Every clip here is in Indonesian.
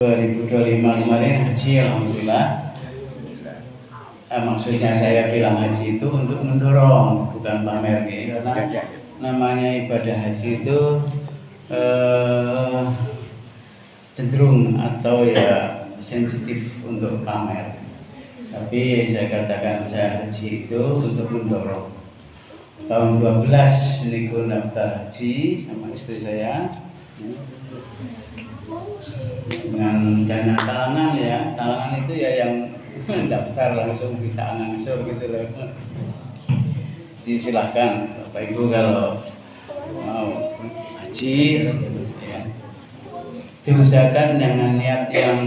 2025 kemarin haji, alhamdulillah. Maksudnya saya bilang haji itu untuk mendorong, bukan pamer nih, karena namanya ibadah haji itu cenderung atau ya sensitif untuk pamer. Tapi saya katakan saya haji itu untuk mendorong. Tahun 12 niku daftar haji sama istri saya dengan dana talangan ya. Talangan itu ya yang daftar langsung bisa ngangsur gitu loh. Disilahkan Bapak Ibu kalau mau haji ya, diusahakan dengan niat yang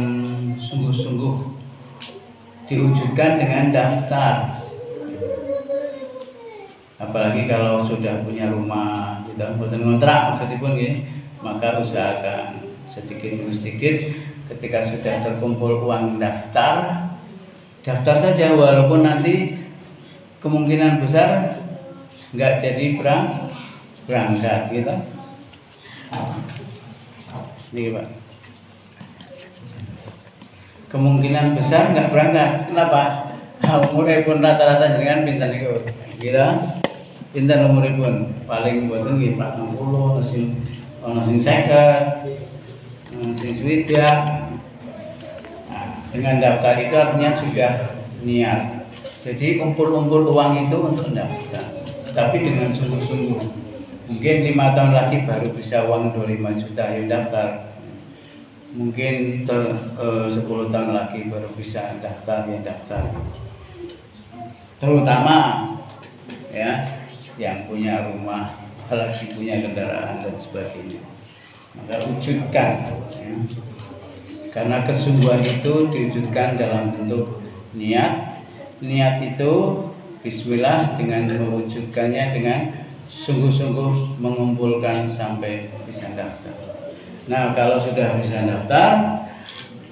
sungguh-sungguh, diwujudkan dengan daftar. Apalagi kalau sudah punya rumah, tidak buatan kontrak maksudipun ya, maka usahakan sedikit demi sedikit. Ketika sudah terkumpul uang daftar saja, walaupun nanti kemungkinan besar nggak jadi berangkat gitu. Ini Pak, kemungkinan besar nggak berangkat. Kenapa? Umurnya pun rata-rata dengan pinten itu, kira pinten umurnya pun paling buatan nggih 60, sing 50, sing swidak. Dengan daftar itu artinya sudah niat. Jadi kumpul-kumpul uang itu untuk daftar, tapi dengan sungguh-sungguh. Mungkin 5 tahun lagi baru bisa uang 25 juta yang daftar. Mungkin 10 tahun lagi baru bisa daftar yang daftar. Terutama ya yang punya rumah, apalagi punya kendaraan dan sebagainya. Maka wujudkan ya. Karena kesungguhan itu diwujudkan dalam bentuk niat. Niat itu bismillah, dengan mewujudkannya dengan sungguh-sungguh mengumpulkan sampai bisa daftar. Nah, kalau sudah bisa daftar,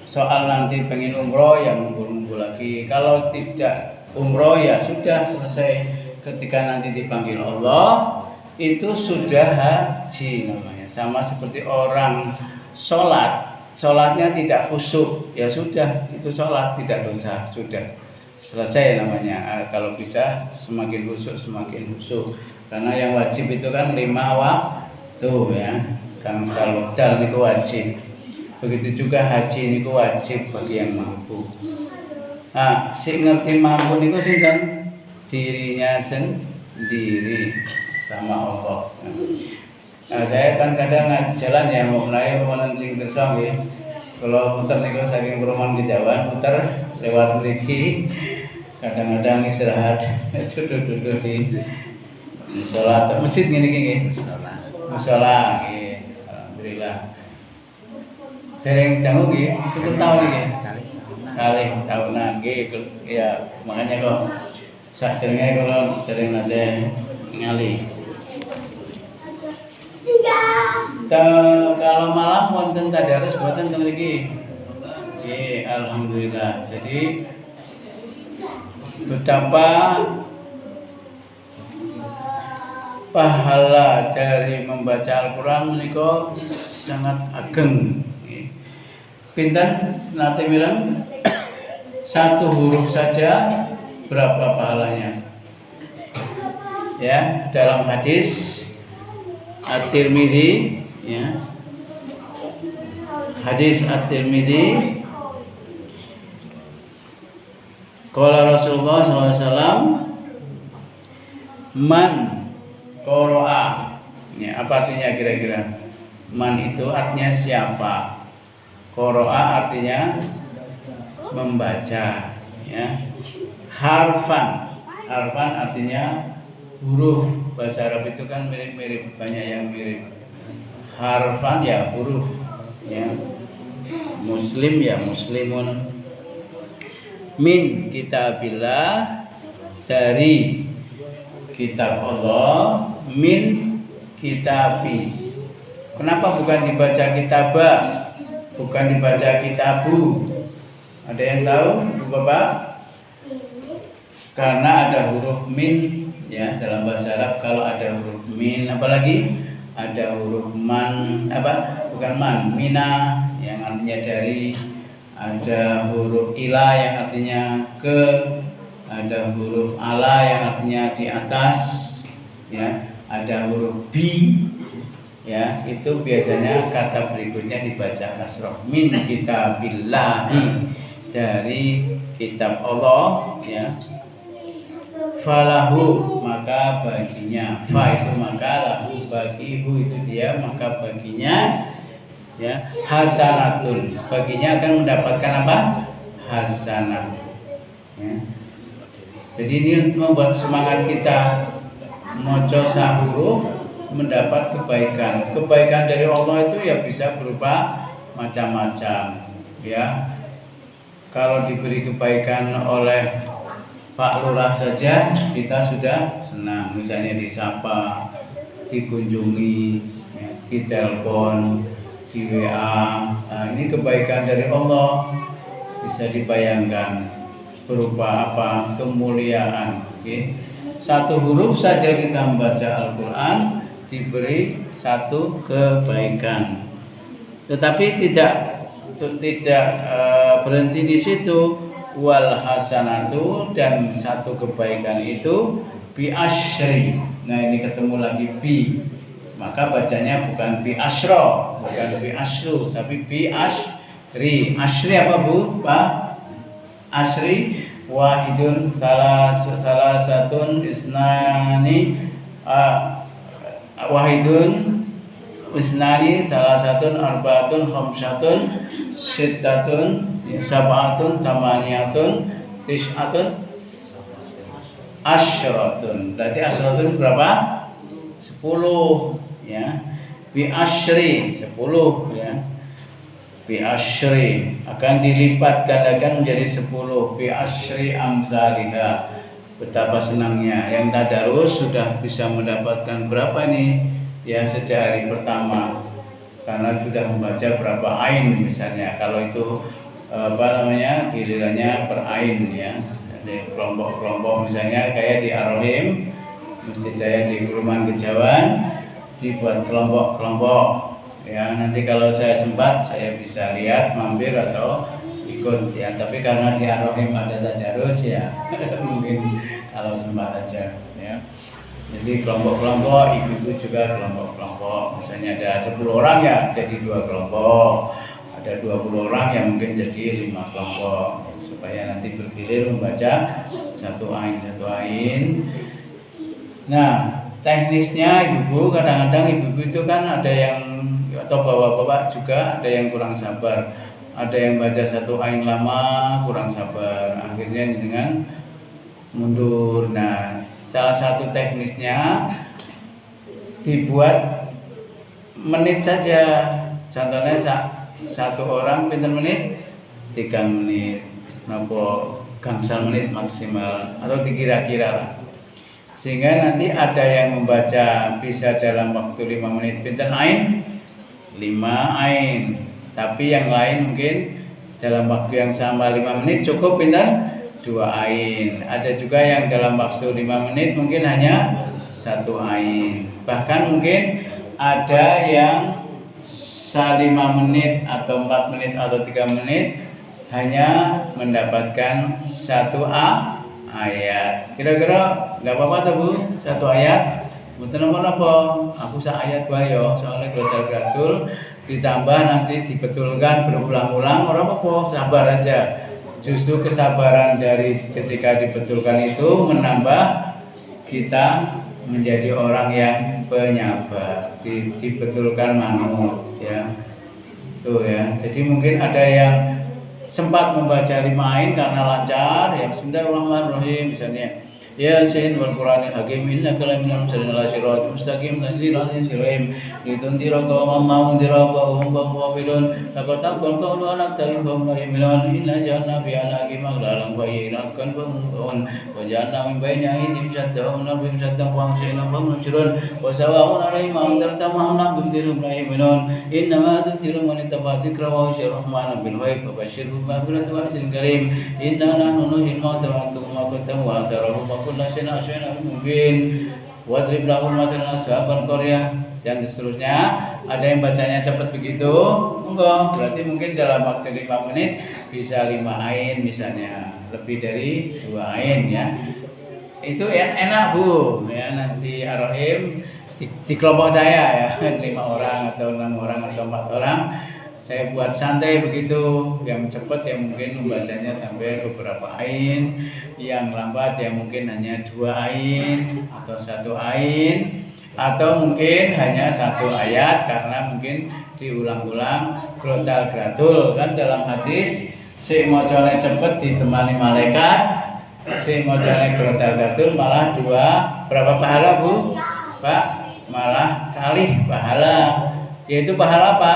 soal nanti pengen umroh ya ngumpul-ngumpul lagi. Kalau tidak umroh ya sudah selesai. Ketika nanti dipanggil Allah, itu sudah haji namanya. Sama seperti orang sholatnya tidak khusyuk, ya sudah, itu sholat tidak dosa, sudah selesai namanya. Kalau bisa semakin khusyuk, karena yang wajib itu kan 5 waktu ya. Kamsal wekdal niku wajib. Begitu juga haji niku wajib bagi yang mampu. Nah, si ngerti mampu niku sinten? Dirinya sendiri sama Allah. Nah, saya kan kadang jalan ya mau mulai wonten sing kersa nggih. Kalau muter niku saking perumahan kejauhan, muter lewat mriki. Kadang-kadang istirahat duduk-duduk di musala atau masjid ngene iki nggih. Musala nggih. Alhamdulillah. Dereng dangu nggih, pitung tahun nggih. Kali tahunan nggih ya, makanya kok sakderenge kula dereng nate ngali. Kalau malam wonten tadarus boten teng mriki. Nggih, alhamdulillah. Jadi betapa pahala dari membaca Al-Qur'an menika sangat ageng. Pinten nate mireng 1 huruf saja berapa pahalanya? Ya, dalam hadis At-Tirmidzi ya. Hadis At-Tirmidzi, qala Rasulullah SAW, man qara'a. Ya, apa artinya kira-kira? Man itu artinya siapa? Qara'a artinya membaca ya. Harfan artinya huruf. Bahasa Arab itu kan mirip-mirip, banyak yang mirip. Harfan ya huruf ya. Muslim ya muslimun. Min kitabillah, dari kitab Allah. Min kitabi. Kenapa bukan dibaca kitabah, bukan dibaca kitabu? Ada yang tahu Bapak? Karena ada huruf min ya dalam bahasa Arab. Kalau ada huruf min, apalagi ada huruf man, bukan man, mina yang artinya dari, ada huruf ila yang artinya ke, ada huruf ala yang artinya di atas, ya, ada huruf bi, ya, itu biasanya kata berikutnya dibaca kasroh. Min kitabillahi, dari kitab Allah, ya. Falahu, maka baginya, fa itu maka, lahu bagihu itu dia, maka baginya, ya, hasanatun, baginya akan mendapatkan apa? Hasanah, ya. Jadi ini membuat semangat kita moco sak huruf mendapat kebaikan. Kebaikan dari Allah itu ya bisa berupa macam-macam, ya. Kalau diberi kebaikan oleh Pak Lurah saja kita sudah senang, misalnya disapa, dikunjungi, ya, ditelepon, di WA. Nah, ini kebaikan dari Allah, bisa dibayangkan berupa apa? Kemuliaan. Okay. Satu huruf saja kita membaca Al-Quran diberi satu kebaikan. Tetapi tidak berhenti di situ. Wal hasanatu, dan satu kebaikan itu bi asyri. Nah, ini ketemu lagi bi, maka bacanya bukan bi asyro, bukan bi asyru, tapi bi asyri. Asyri apa Bu? Pak? Asyri wahidun salah satun isnani, wahidun isnani salah satun arbaatun khamsatun sittatun sab'atun samaniyatun tis'atun asyratun. Berarti asyratun berapa? 10, ya. Bi asyri 10, ya. Bi asyri akan dilipat gandakan menjadi 10. Bi asyri amsalika. Betapa senangnya yang tadarus sudah bisa mendapatkan berapa nih? Ya, sejak hari pertama, karena sudah membaca berapa ain misalnya. Kalau itu gilirannya per ain, ya. Jadi kelompok-kelompok misalnya kayak di Ar-Rahim, Masjid Jaya di Perumahan Kejawan dibuat kelompok-kelompok, ya. Nanti kalau saya sempat saya bisa lihat, mampir atau ikut, ya. Tapi karena di Ar-Rahim ada tadarus, ya. Mungkin kalau sempat aja, ya. Jadi kelompok-kelompok, ibu-ibu juga kelompok-kelompok. Misalnya ada 10 orang, ya, jadi 2 kelompok. Ada 20 orang yang mungkin jadi 5 kelompok, supaya nanti bergilir membaca satu ain. Nah, teknisnya ibu-ibu, kadang-kadang ibu-ibu itu kan ada yang, atau bapak-bapak juga ada yang kurang sabar, ada yang baca satu ain lama kurang sabar, akhirnya dengan mundur. Nah, salah satu teknisnya dibuat menit saja. Contohnya satu orang pinten menit? 3 menit. Napa gangsal menit maksimal, atau dikira-kira lah. Sehingga nanti ada yang membaca bisa dalam waktu 5 menit pinten ain? 5 ain. Tapi yang lain mungkin dalam waktu yang sama 5 menit cukup pinten? 2 ain. Ada juga yang dalam waktu 5 menit mungkin hanya 1 ain. Bahkan mungkin ada yang 5 menit atau 4 menit atau 3 menit hanya mendapatkan 1 ayat. Kira-kira nggak apa-apa tuh Bu? 1 ayat? Betul apa? Aku sak ayat bae yo, soalnya gratul ditambah nanti dibetulkan berulang-ulang, orang apa? Sabar aja. Justru kesabaran dari ketika dibetulkan itu menambah kita menjadi orang yang penyabar, dibetulkan manut, ya. Tuh, ya. Jadi mungkin ada yang sempat membaca 5 ain karena lancar, ya. Bismillahirrahmanirrahim misalnya. Yasin wal Qur'anil Hakim innaka laminal mursalin ala siratal mustaqim tanzilal azizir rahim litundira qauman ma undira wa hum ghafilun laqad taqal qawlu ala aktsarihim la yu'minun inna ja'alna fi anaqihim aghlalan fa yalqan fahum wa ja'alna min bayni aydihim shatta wa min khalfihim shatta wa ansha'na fahum yubsirun wa sawa'un 'alaihim anzarta ma hum la yu'minun inna ma tunziru man ittaba'a dzikra wa khashiya rahmana bil ghaib wa basyirhu bi maghfiratin wa ajrin karim inna nahnu nuhyil mauta wa naktubu ma qaddamu wa atharahum kullu syai'in ahsaynahu mubin wadrib lahum mathalan ashabal qaryah dan seterusnya. Ada yang bacanya cepat begitu, enggak, berarti mungkin dalam waktu 5 menit bisa 5 ain misalnya, lebih dari 2 ain ya. Itu enak Bu ya, nanti Ar-Rahim di kelompok saya ya 5 orang atau 6 orang atau 4 orang saya buat santai begitu, yang cepat ya mungkin membacanya sampai beberapa ain, yang lambat ya mungkin hanya 2 ain atau 1 ain, atau mungkin hanya 1 ayat karena mungkin diulang-ulang grotal gratul. Kan dalam hadis si mocone cepet ditemani malaikat, si mocone grotal gratul malah 2 berapa pahala Bu? Pak, malah kali pahala. Yaitu pahala apa?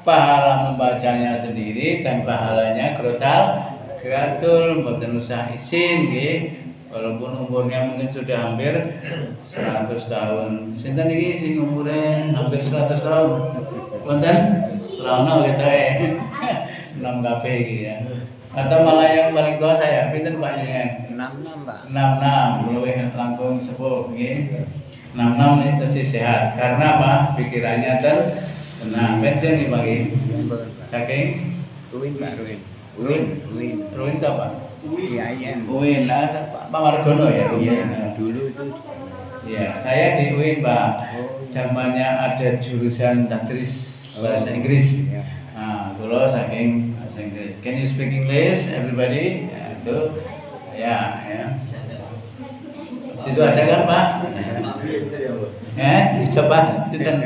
Pahala membacanya sendiri dan pahalanya grotal gratul, mboten usah isin nggih. Walaupun umurnya mungkin sudah hampir 100 tahun. Sinten iki sing umure hampir 100 tahun? Wonten? Laono kita 6 KP iki ya. Atau malah yang paling tua saya, pinten Pak jenengan? 66 Pak. 66, luwih langkung sepuh nggih. 66 ini masih sehat. Karena apa? Pikirannya tenang. Pensiun dibagi. Saking Ruin Pak, Ruin. Ruin itu apa? IAIN. UIN, Pak Margono ya? Iya, dulu itu. Ya, saya di UIN Pak. Zamannya ada jurusan tadris bahasa Inggris. Iya. Nah, kalau saking bahasa Inggris. Can you speak English, everybody? Ya, itu. Ya. Itu ada kan Pak? Coba sinten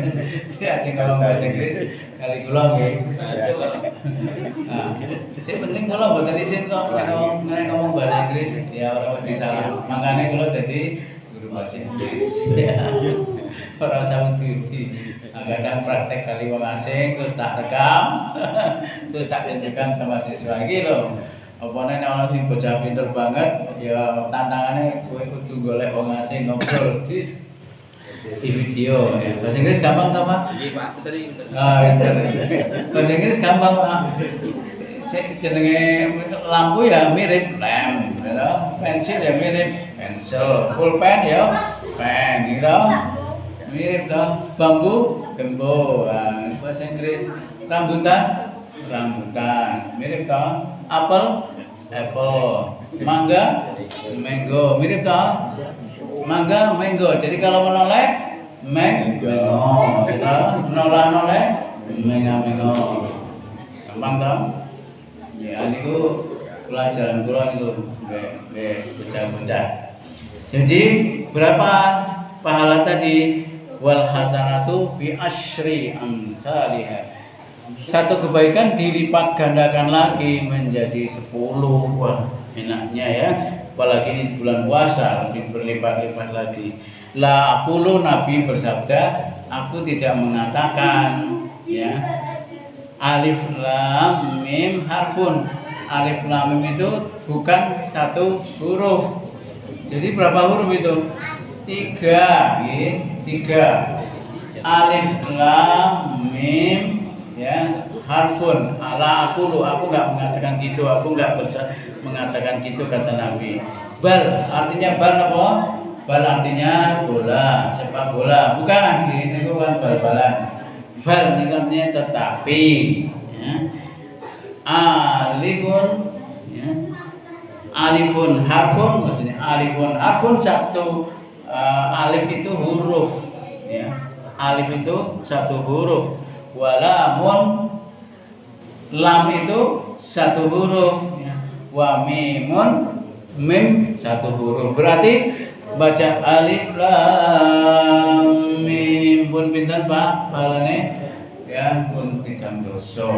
si ajeng ngomong bahasa Inggris kali kula nggih. Nah, sing penting kula mboten isin kok ngomong bahasa Inggris ya ora wedi salah. Makane kula dadi guru bahasa Inggris. Ora usah wedi. Kadang praktek kali wong asing terus tak rekam, terus tak tunjukkan sama siswa iki lho. Apa nek ana sing bocah pinter banget ya tantangane kowe kudu golek wong asing ngobrol di video ya. Bahasa Inggris gampang toh Pak? Nggih Pak, betul. Pinter. Bahasa Inggris gampang Pak. Jenenge lampu ya mirip lamp, gitu. Pensil ya mirip pencil, pulpen ya pen, gitu. Mirip toh. Bambu, gembo. Nah, bahasa Inggris rambutan, mirip toh. Apple, mangga, mango, mirip toh. Mangga, mango. Jadi kalau menoleh, mango, gitu. Menoleh, mengo. Gampang toh? Ya, niku pelajaran kula niku nggih bocah-bocah. Jadi berapa pahala tadi? Wal hasanatu bi asyri amsalihha. Satu kebaikan dilipat gandakan lagi menjadi 10. Wah, enaknya ya. Apalagi ini bulan puasa lebih berlipat-lipat lagi. La aqulu, Nabi bersabda, aku tidak mengatakan ya. Alif lam mim harfun. Alif lam mim itu bukan 1 huruf. Jadi berapa huruf itu? 3, ya, 3. Alif lam mim ya harfun. Ala aqulu, aku enggak mengatakan gitu, aku enggak mengatakan gitu kata Nabi. Bal artinya bal apa? Bal artinya bola, sepak bola. Bukan, itu kan bal-balan. Bal ini artinya tetapi ya. Alifun ya. Alifun harfun, maksudnya alifun harfun 1 alif itu huruf ya. Alif itu 1 huruf. Walamun lam itu 1 huruf ya. Wa mimun mim 1 huruf. Berarti baca alif lam mim pun pinten Pak pahalane ya pun 3 dosa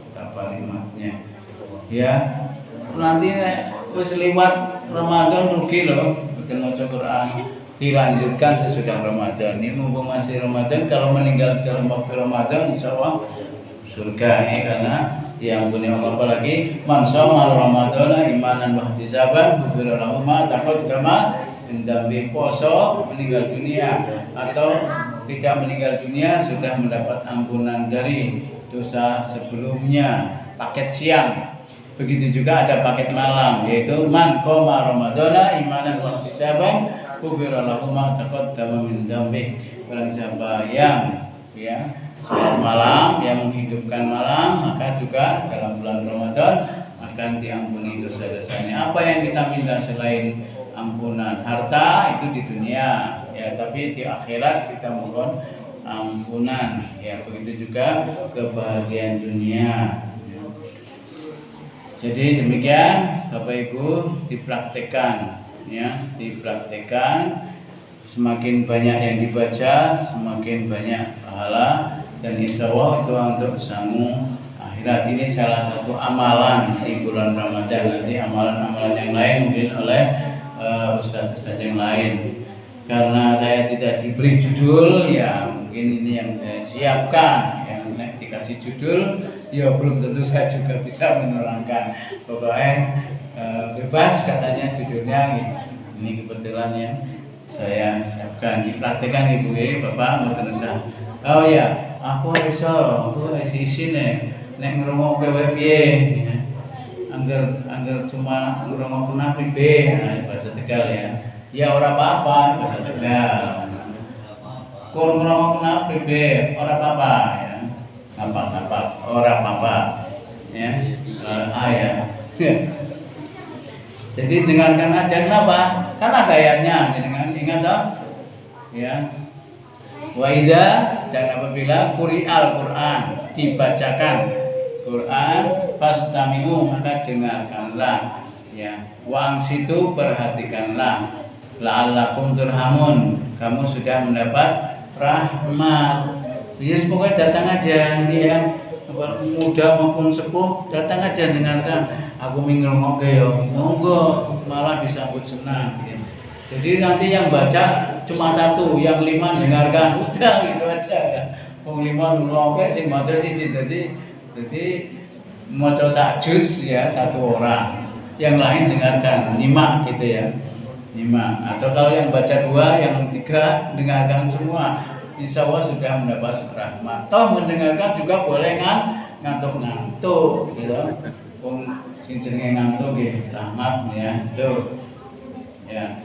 betapa nikmatnya ya. Nanti wis liwat Ramadan rugi loh betul maca Quran. Dilanjutkan sesudah Ramadan. Ini mumpung masih Ramadan, kalau meninggal dalam waktu Ramadan insyaallah surga ya, karena diampuni Allah. Apalagi man shoma Ramadana imanan wa ihtisaban ghufira lahu ma taqaddama min dzambi. Poso meninggal dunia atau tidak meninggal dunia sudah mendapat ampunan dari dosa sebelumnya. Paket siang. Begitu juga ada paket malam, yaitu man qoma Ramadana imanan wa ihtisaban ghufira lahu ma taqaddama min dzambih. Barang siapa yang sholat malam, yang menghidupkan malam, maka juga dalam bulan Ramadan akan diampuni dosa-dosanya. Apa yang kita minta selain ampunan harta itu di dunia, ya, tapi di akhirat kita mohon ampunan, ya, begitu juga kebahagiaan dunia. Jadi demikian Bapak Ibu, dipraktekkan, ya, dipraktekkan. Semakin banyak yang dibaca, semakin banyak pahala, dan insya Allah itu untuk sangu akhirat. Ini salah satu amalan di bulan Ramadan. Nanti amalan-amalan yang lain mungkin oleh ustaz-ustaz yang lain. Karena saya tidak diberi judul, ya mungkin ini yang saya siapkan. Yang dikasih judul, ya belum tentu saya juga bisa menerangkan. Pokoknya bebas katanya judulnya. Ini kebetulan yang saya siapkan, dipraktekan Ibu Bapak mboten usah. Oh ya, aku isi nek ngrungokne wae piye. Angger cuma ngrungokna pribe, bahasa Tegal ya. Ya ora apa-apa bahasa Tegal. Kur ngrungokna pribe, ora apa-apa ya. Apa-apa, ora apa-apa. Ya. Ya. Jadi dengarkan aja, kenapa? Karena ada ayatnya, dengan ingat toh? Ya. Wa idza, dan apabila quri'al Quran, dibacakan Quran, fastami'u, maka dengarkanlah, ya. Wa ansitu, perhatikanlah, la'allakum turhamun, kamu sudah mendapat rahmat. Jadi pokoknya datang aja, ini ya, muda maupun sepuh, datang aja dengarkan. Aku ngrungokke ya, monggo, malah disambut senang. Ya. Jadi nanti yang baca cuma satu, yang 5 dengarkan, udah gitu aja. Wong 5 ngrungokke, sing maca siji, jadi maca sak juz ya satu orang, yang lain dengarkan, nyimak gitu ya, nyimak. Atau kalau yang baca 2, yang 3 dengarkan semua, insya Allah sudah mendapat rahmat. Toh mendengarkan juga boleh ngantuk-ngantuk gitu. Wong sing jenenge ngantuk nggih rahmat ya. Tuh. Ya.